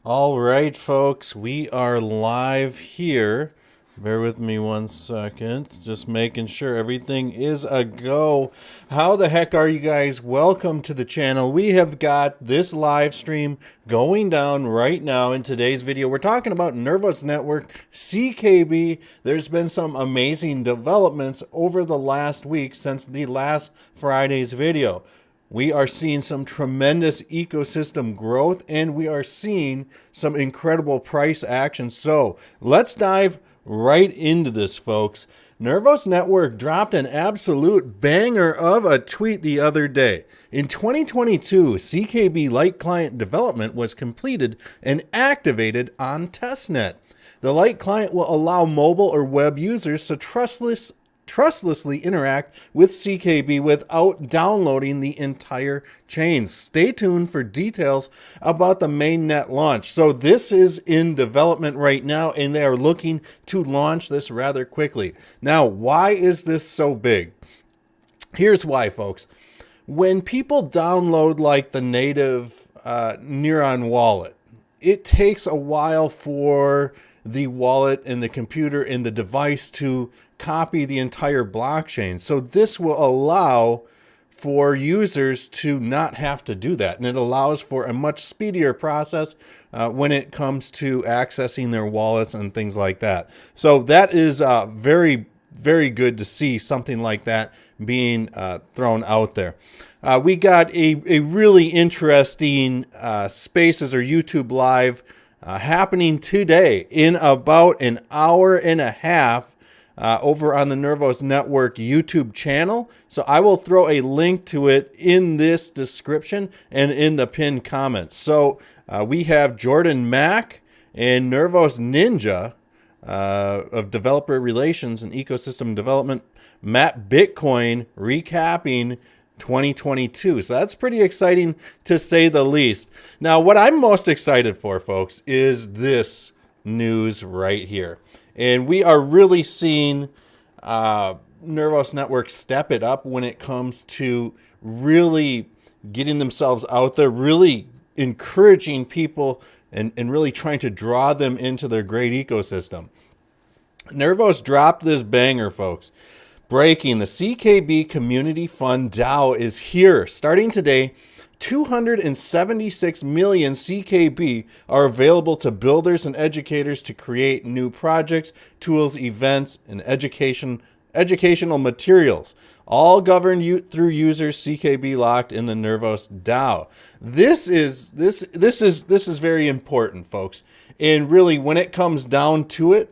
All right, folks, we are live here. Bear with me one second. Just making sure everything is a go. How the heck are you guys? Welcome to the channel. We have got this live stream going down right now in today's video. We're talking about Nervos Network, CKB. There's been some amazing developments over the last week since the last Friday's video. We are seeing some tremendous ecosystem growth, and we are seeing some incredible price action. So let's dive right into this, folks. Nervos Network dropped an absolute banger of a tweet the other day. In 2022, CKB Lite client development was completed and activated on testnet. The Lite client will allow mobile or web users to trustlessly interact with CKB without downloading the entire chain. Stay tuned for details about the mainnet launch. So this is in development right now, and they are looking to launch this rather quickly. Now, why is this so big? Here's why, folks. When people download like the native Neuron wallet, it takes a while for the wallet and the computer and the device to copy the entire blockchain. So this will allow for users to not have to do that. And it allows for a much speedier process when it comes to accessing their wallets and things like that. So that is very, very good to see something like that being thrown out there. We got a really interesting Spaces or YouTube Live happening today in about an hour and a half over on the Nervos Network YouTube channel. So I will throw a link to it in this description and in the pinned comments. So we have Jordan Mack and Nervos Ninja of Developer Relations and Ecosystem Development, Matt Bitcoin, recapping 2022. So that's pretty exciting to say the least. Now, what I'm most excited for, folks, is this news right here. And we are really seeing Nervos Network step it up when it comes to really getting themselves out there, really encouraging people and really trying to draw them into their great ecosystem. Nervos dropped this banger, folks. Breaking: the CKB Community Fund DAO is here. Starting today, 276 million CKB are available to builders and educators to create new projects, tools, events, and educational materials, all governed through users CKB locked in the Nervos DAO. This is very important, folks. And really, when it comes down to it,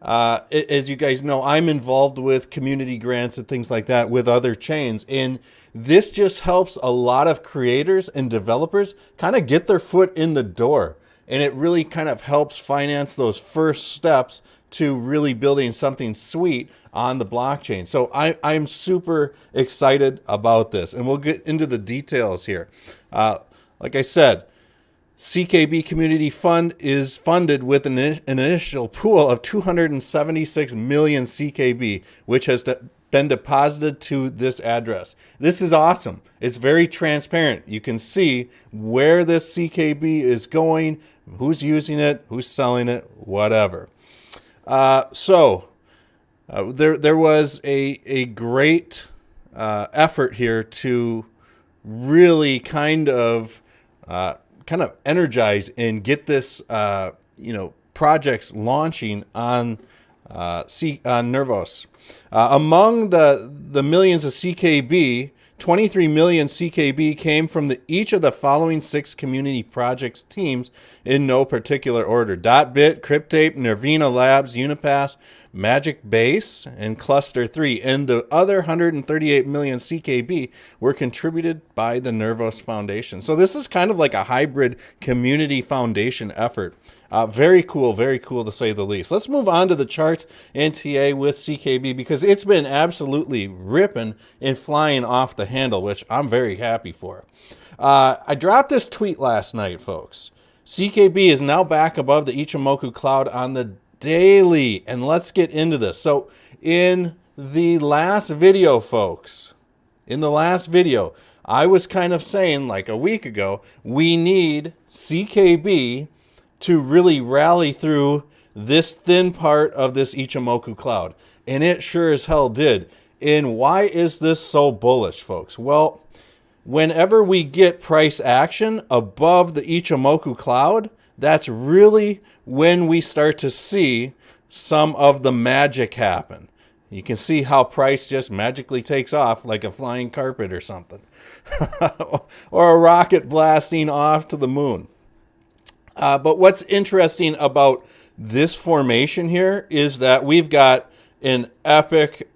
as you guys know, I'm involved with community grants and things like that with other chains, and this just helps a lot of creators and developers kind of get their foot in the door, and it really kind of helps finance those first steps to really building something sweet on the blockchain. So I'm super excited about this, and we'll get into the details here. Like I said, CKB Community Fund is funded with an initial pool of 276 million CKB, which has been deposited to this address. This is awesome. It's very transparent. You can see where this CKB is going, who's using it, who's selling it, whatever. There was a great effort here to really kind of energize and get this projects launching on Nervos. Among the millions of CKB, 23 million CKB came from each of the following 6 community projects teams in no particular order: .bit, Cryptape, Nervina Labs, Unipass, Magic Base, and Cluster 3. And the other 138 million CKB were contributed by the Nervos Foundation. So this is kind of like a hybrid community foundation effort. Very cool to say the least. Let's move on to the charts and TA with CKB, because it's been absolutely ripping and flying off the handle, which I'm very happy for. I dropped this tweet last night, folks. CKB is now back above the Ichimoku cloud on the daily, and let's get into this. So in the last video, folks, I was kind of saying, like a week ago, we need CKB to really rally through this thin part of this Ichimoku cloud. And it sure as hell did. And why is this so bullish, folks? Well, whenever we get price action above the Ichimoku cloud, that's really when we start to see some of the magic happen. You can see how price just magically takes off like a flying carpet or something. Or a rocket blasting off to the moon. But what's interesting about this formation here is that we've got an epic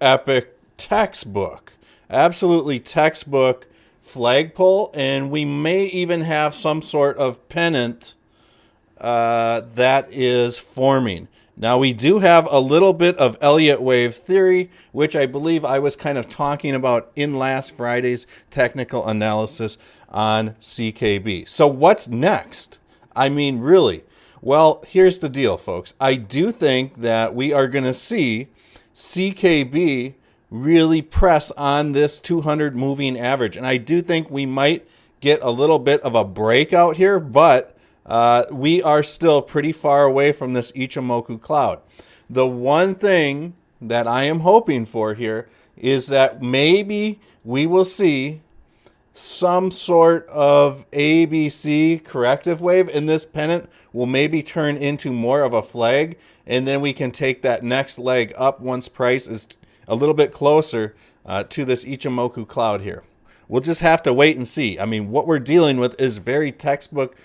textbook, absolutely textbook flagpole, and we may even have some sort of pennant that is forming. Now, we do have a little bit of Elliott wave theory, which I believe I was kind of talking about in last Friday's technical analysis on CKB. So what's next? I mean, really? Well, here's the deal, folks. I do think that we are going to see CKB really press on this 200 moving average. And I do think we might get a little bit of a breakout here, but we are still pretty far away from this Ichimoku cloud. The one thing that I am hoping for here is that maybe we will see some sort of ABC corrective wave, and this pennant will maybe turn into more of a flag, and then we can take that next leg up once price is a little bit closer to this Ichimoku cloud here. We'll just have to wait and see. I mean, what we're dealing with is very textbook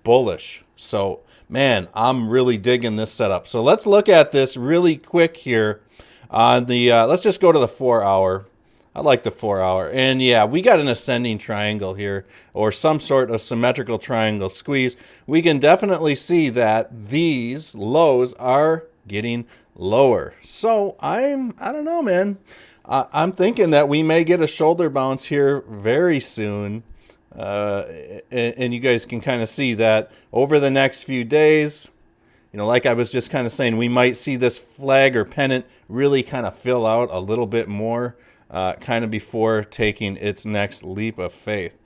bullish. So, man, I'm really digging this setup. So let's look at this really quick here on the, let's just go to the 4 hour. I like the 4 hour. And yeah, we got an ascending triangle here, or some sort of symmetrical triangle squeeze. We can definitely see that these lows are getting lower. So I don't know, man. I'm thinking that we may get a shoulder bounce here very soon. And you guys can kind of see that over the next few days, you know, like I was just kind of saying, we might see this flag or pennant really kind of fill out a little bit more, kind of before taking its next leap of faith.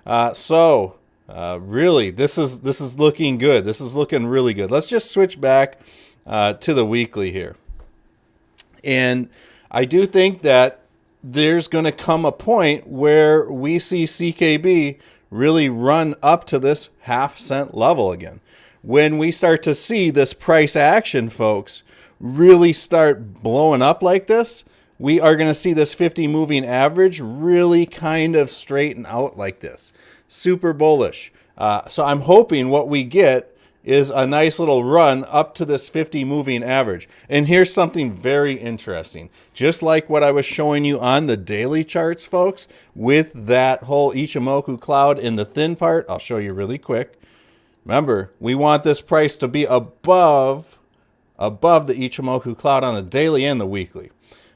Really, this is looking good. This is looking really good. Let's just switch back to the weekly here. And I do think that there's going to come a point where we see CKB really run up to this half-cent level again. When we start to see this price action, folks, really start blowing up like this, we are going to see this 50 moving average really kind of straighten out like this. Super bullish. So I'm hoping what we get is a nice little run up to this 50 moving average. And here's something very interesting. Just like what I was showing you on the daily charts, folks, with that whole Ichimoku cloud in the thin part, I'll show you really quick. Remember, we want this price to be above the Ichimoku cloud on the daily and the weekly.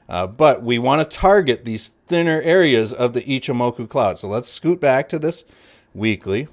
But we want to target these thinner areas of the Ichimoku cloud. So let's scoot back to this weekly.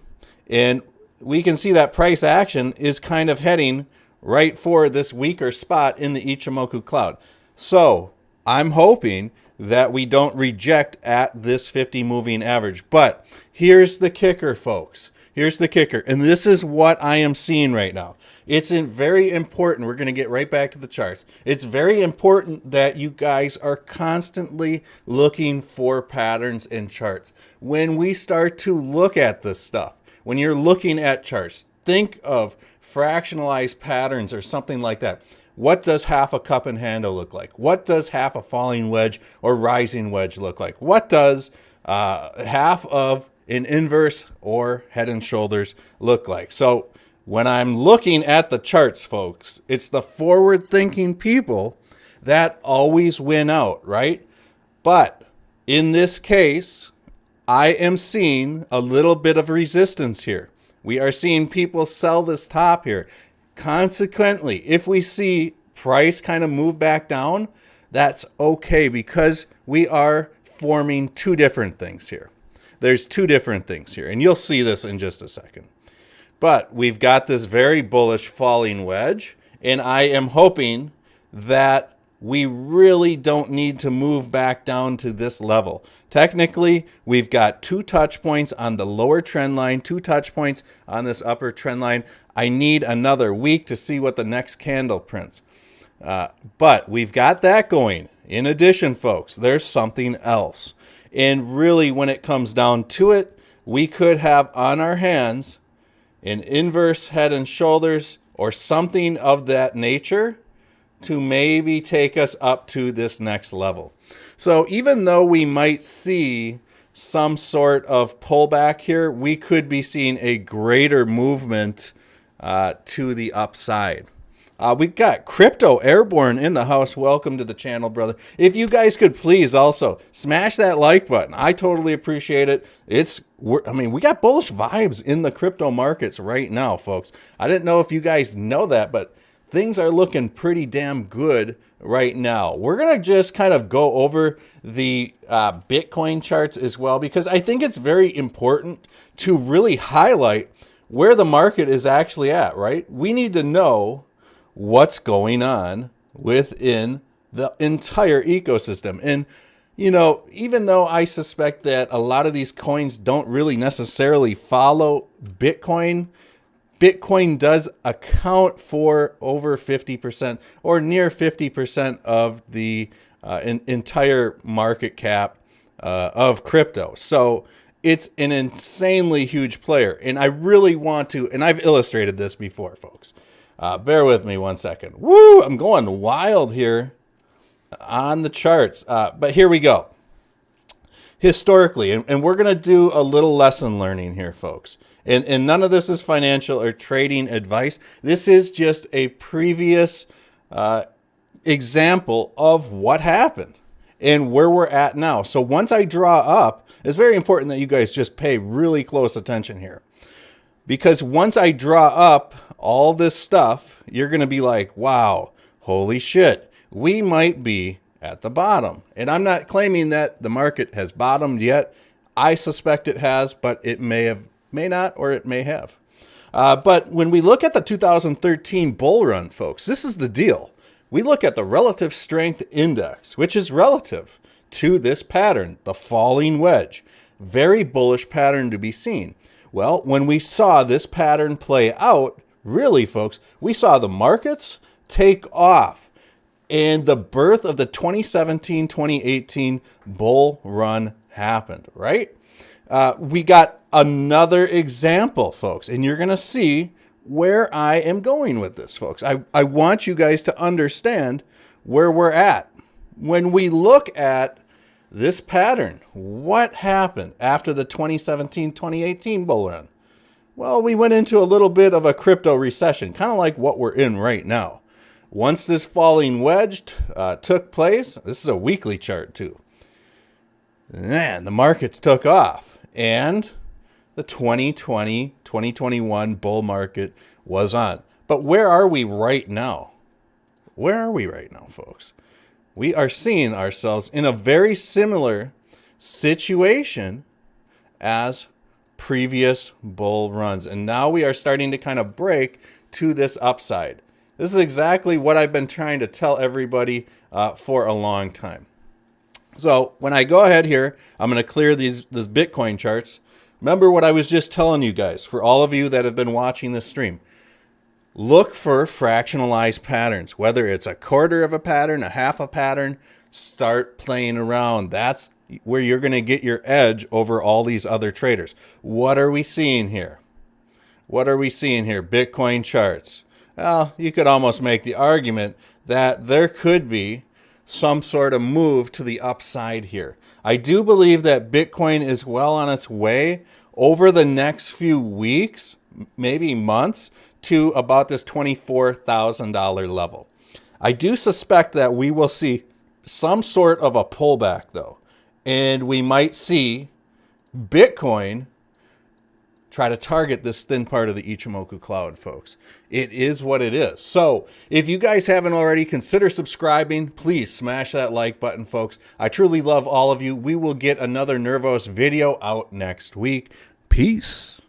And we can see that price action is kind of heading right for this weaker spot in the Ichimoku cloud. So I'm hoping that we don't reject at this 50 moving average. But here's the kicker, folks. Here's the kicker. And this is what I am seeing right now. It's very important. We're going to get right back to the charts. It's very important that you guys are constantly looking for patterns in charts. When we start to look at this stuff, when you're looking at charts, think of fractionalized patterns or something like that. What does half a cup and handle look like? What does half a falling wedge or rising wedge look like? What does half of an inverse or head and shoulders look like? So when I'm looking at the charts, folks, it's the forward-thinking people that always win out, right? But in this case, I am seeing a little bit of resistance here. We are seeing people sell this top here. Consequently, if we see price kind of move back down, that's okay because we are forming two different things here. There's two different things here, and you'll see this in just a second. But we've got this very bullish falling wedge, and I am hoping that we really don't need to move back down to this level. Technically, we've got 2 touch points on the lower trend line, 2 touch points on this upper trend line. I need another week to see what the next candle prints. But we've got that going. In addition, folks, there's something else. And really, when it comes down to it, we could have on our hands an inverse head and shoulders or something of that nature to maybe take us up to this next level. So even though we might see some sort of pullback here, we could be seeing a greater movement to the upside. We've got Crypto Airborne in the house. Welcome to the channel, brother. If you guys could please also smash that like button. I totally appreciate it. We got bullish vibes in the crypto markets right now, folks. I didn't know if you guys know that, but things are looking pretty damn good right now. We're going to just kind of go over the Bitcoin charts as well, because I think it's very important to really highlight where the market is actually at, right? We need to know what's going on within the entire ecosystem. And, you know, even though I suspect that a lot of these coins don't really necessarily follow Bitcoin, Bitcoin does account for over 50% or near 50% of the entire market cap of crypto. So it's an insanely huge player. And I really want to, and I've illustrated this before, folks. Bear with me one second. Woo, I'm going wild here on the charts. But here we go. Historically, and we're going to do a little lesson learning here, folks. And none of this is financial or trading advice. This is just a previous example of what happened and where we're at now. So once I draw up, it's very important that you guys just pay really close attention here. Because once I draw up all this stuff, you're going to be like, wow, holy shit, we might be at the bottom. And I'm not claiming that the market has bottomed yet. I suspect it has, but it may not, or it may have. But when we look at the 2013 bull run, folks, this is the deal. We look at the relative strength index, which is relative to this pattern, the falling wedge. Very bullish pattern to be seen. Well, when we saw this pattern play out, really, folks, we saw the markets take off and the birth of the 2017-2018 bull run happened, right? We got another example, folks, and you're going to see where I am going with this, folks. I want you guys to understand where we're at. When we look at this pattern, what happened after the 2017-2018 bull run? Well, we went into a little bit of a crypto recession, kind of like what we're in right now. Once this falling wedge took place, this is a weekly chart too, man, the markets took off and the 2020-2021 bull market was on. But where are we right now? Where are we right now, folks? We are seeing ourselves in a very similar situation as previous bull runs. And now we are starting to kind of break to this upside. This is exactly what I've been trying to tell everybody for a long time. So when I go ahead here, I'm going to clear these Bitcoin charts. Remember what I was just telling you guys, for all of you that have been watching this stream. Look for fractionalized patterns, whether it's a quarter of a pattern, a half a pattern, start playing around. That's where you're going to get your edge over all these other traders. What are we seeing here? What are we seeing here? Bitcoin charts. Well, you could almost make the argument that there could be some sort of move to the upside here. I do believe that Bitcoin is well on its way over the next few weeks, maybe months, to about this $24,000 level. I do suspect that we will see some sort of a pullback though, and we might see Bitcoin try to target this thin part of the Ichimoku cloud, folks. It is what it is. So if you guys haven't already, consider subscribing. Please smash that like button, folks. I truly love all of you. We will get another Nervos video out next week. Peace.